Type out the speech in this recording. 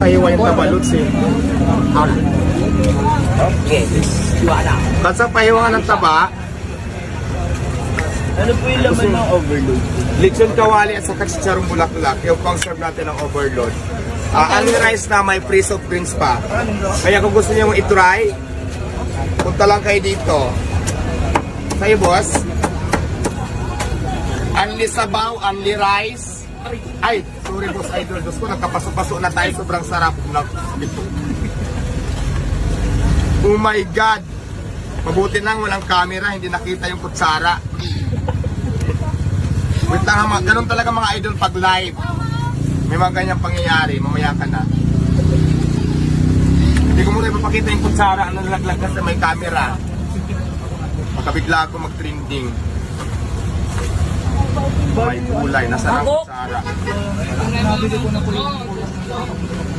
Pahiwa yung tabaluts eh. Okay, wala. Kasi pahiwa ng taba, Ano po yung laman ng overload? lechon kawali at saka chicharong bulaklak. Yung pang serve natin ng overload. Only rice na may free soft drinks pa. Kaya kung gusto niyo i-try, punta lang kayo dito. Sa'yo, boss. Only sabaw, only rice. Ay, sorry boss, idol. Diyos ko, nagkapasok-pasok na tayo. Sobrang sarap. Oh my God! Mabuti nang walang camera, hindi nakita yung kutsara. Wait lang, ganun talaga mga idol pag live. May mga ganyang pangyayari, mamaya ka na. Hindi ko muna ipapakita yung kutsara, ano nalaglag kasi may camera. Makabigla ako mag-trending. May kulay, nasa ang kutsara.